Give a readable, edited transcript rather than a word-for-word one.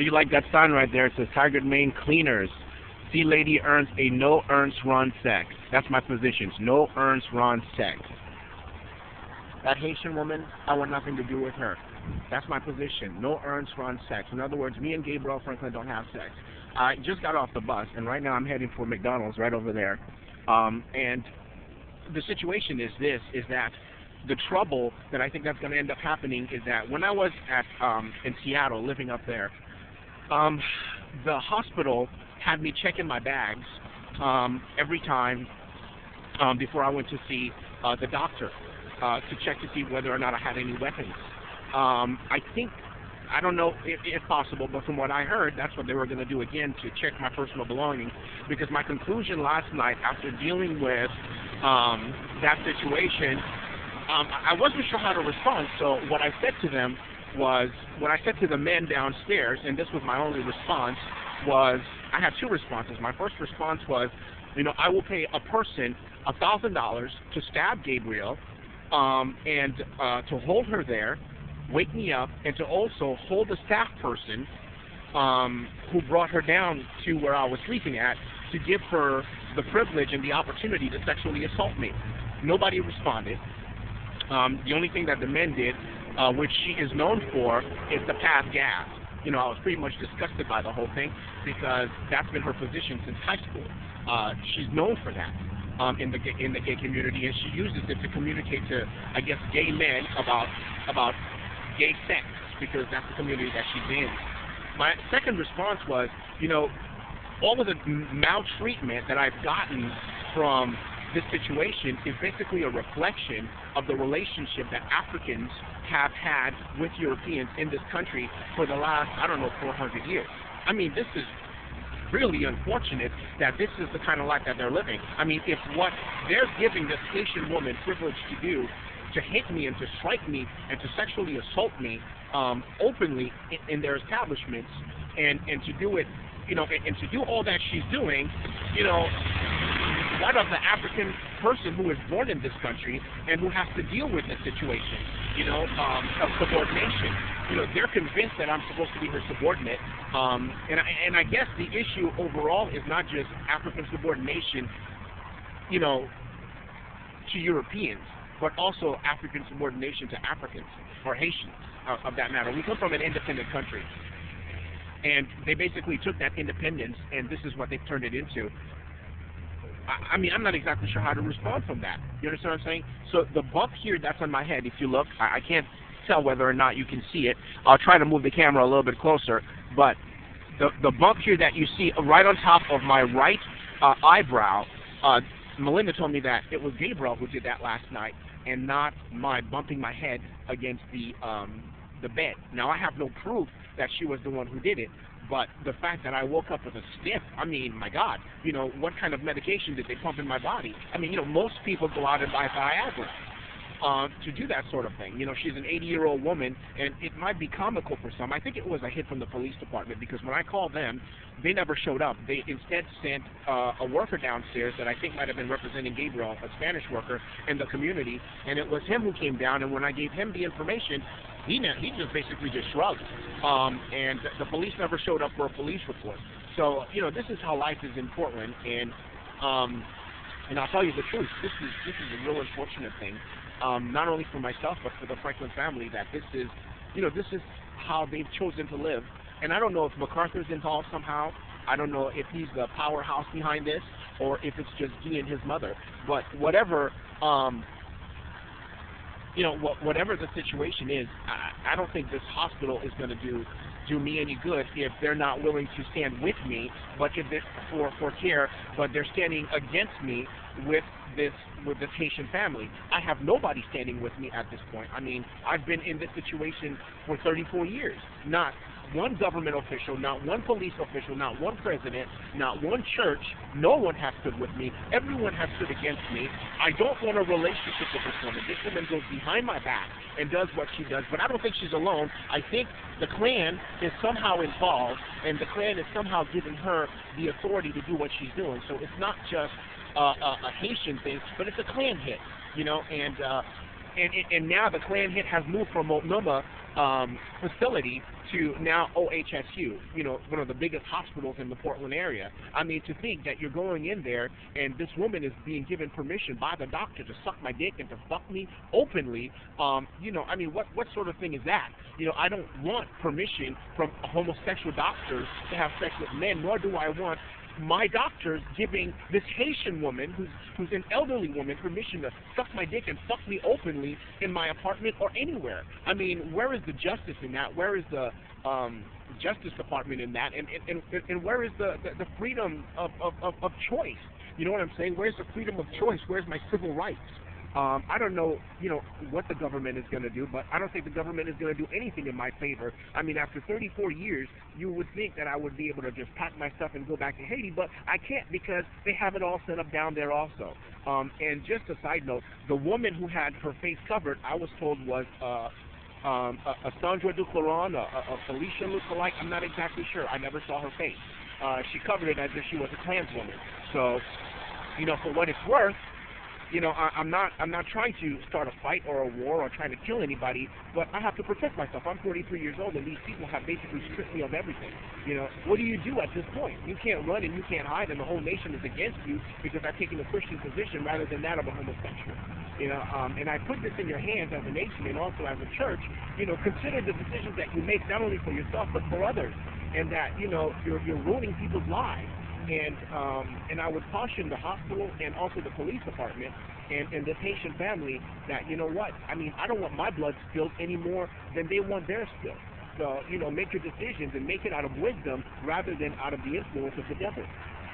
You like that sign right there? It says Tiger Main Cleaners. See Lady earns a no ERNST run sex. That's my positions. No ERNST run sex. That Haitian woman, I want nothing to do with her. That's my position. No ERNST run sex. In other words, me and Gabriel Franklin don't have sex. I just got off the bus, and right now I'm heading for McDonald's right over there. And the situation is this, is that the trouble that I think that's going to end up happening is that when I was at in Seattle, living up there, the hospital had me check in my bags every time before I went to see the doctor to check to see whether or not I had any weapons. I don't know if possible, but from what I heard, that's what they were going to do again, to check my personal belongings, because my conclusion last night after dealing with that situation, I wasn't sure how to respond. So what I said to them was, what I said to the men downstairs, and this was my only response, was, I had two responses. My first response was, I will pay a person $1,000 to stab Gabriel and to hold her there, wake me up, and to also hold the staff person who brought her down to where I was sleeping at, to give her the privilege and the opportunity to sexually assault me. Nobody responded. The only thing that the men did, which she is known for, is to pass gas. I was pretty much disgusted by the whole thing, because that's been her position since high school. She's known for that in the gay community, and she uses it to communicate to, I guess, gay men about gay sex, because that's the community that she's in. My second response was, all of the maltreatment that I've gotten from this situation is basically a reflection of the relationship that Africans have had with Europeans in this country for the last, 400 years. I mean, this is really unfortunate that this is the kind of life that they're living. I mean, if what they're giving this Haitian woman privilege to do, to hit me and to strike me and to sexually assault me openly in their establishments, and to do it, and to do all that she's doing, what of the African person who is born in this country and who has to deal with this situation, of subordination? They're convinced that I'm supposed to be her subordinate, and I guess the issue overall is not just African subordination, to Europeans, but also African subordination to Africans, or Haitians, of that matter. We come from an independent country, and they basically took that independence, and this is what they've turned it into. I mean, I'm not exactly sure how to respond from that. You understand what I'm saying? So the bump here that's on my head, if you look, I can't tell whether or not you can see it. I'll try to move the camera a little bit closer, but the bump here that you see right on top of my right eyebrow, Melinda told me that it was Gabriel who did that last night, and not my bumping my head against the bed. Now, I have no proof that she was the one who did it, but the fact that I woke up with a stiff, I mean, my God, what kind of medication did they pump in my body? I mean, most people go out and buy Viagra to do that sort of thing. She's an 80-year-old woman, and it might be comical for some. I think it was a hit from the police department, because when I called them, they never showed up. They instead sent a worker downstairs that I think might have been representing Gabriel, a Spanish worker in the community, and it was him who came down, and when I gave him the information, he just basically just shrugged, and the police never showed up for a police report. So, this is how life is in Portland, and I'll tell you the truth, this is a real unfortunate thing, not only for myself, but for the Franklin family, that this is how they've chosen to live. And I don't know if MacArthur's involved somehow. I don't know if he's the powerhouse behind this, or if it's just he and his mother. But whatever, whatever the situation is, I don't think this hospital is going to do me any good if they're not willing to stand with me, but if for care, but they're standing against me with this Haitian family. I have nobody standing with me at this point. I mean, I've been in this situation for 34 years. Not one government official, not one police official, not one president, not one church. No one has stood with me. Everyone has stood against me. I don't want a relationship with this woman. This woman goes behind my back and does what she does, but I don't think she's alone. I think the Klan is somehow involved, and the Klan is somehow giving her the authority to do what she's doing. So it's not just a Haitian thing, but it's a Klan hit, and and now the Klan hit has moved from Multnomah facility to now OHSU, you know, one of the biggest hospitals in the Portland area. I mean, to think that you're going in there and this woman is being given permission by the doctor to suck my dick and to fuck me openly, you know, I mean, what sort of thing is that? You know, I don't want permission from homosexual doctors to have sex with men, nor do I want my doctors giving this Haitian woman, who's an elderly woman, permission to suck my dick and fuck me openly in my apartment or anywhere. I mean, where is the justice in that? Where is the Justice Department in that? And where is the freedom of choice? You know what I'm saying? Where's the freedom of choice? Where's my civil rights? I don't know, you know, what the government is going to do, but I don't think the government is going to do anything in my favor. I mean, after 34 years, you would think that I would be able to just pack my stuff and go back to Haiti, but I can't because they have it all set up down there also. And just a side note, the woman who had her face covered, I was told was a Sandra Duclairon'S, a Felicia lookalike. I'm not exactly sure. I never saw her face. She covered it as if she was a Klanswoman. So, you know, for what it's worth, you know, I'm not trying to start a fight or a war or trying to kill anybody, but I have to protect myself. I'm 43 years old, and these people have basically stripped me of everything. You know, what do you do at this point? You can't run and you can't hide, and the whole nation is against you because I've taken a Christian position rather than that of a homosexual. You know, and I put this in your hands as a nation and also as a church. You know, consider the decisions that you make not only for yourself but for others, and that, you know, you're ruining people's lives. And I would caution the hospital and also the police department and the patient family that, you know what, I mean, I don't want my blood spilled any more than they want theirs spilled. So, you know, make your decisions and make it out of wisdom rather than out of the influence of the devil.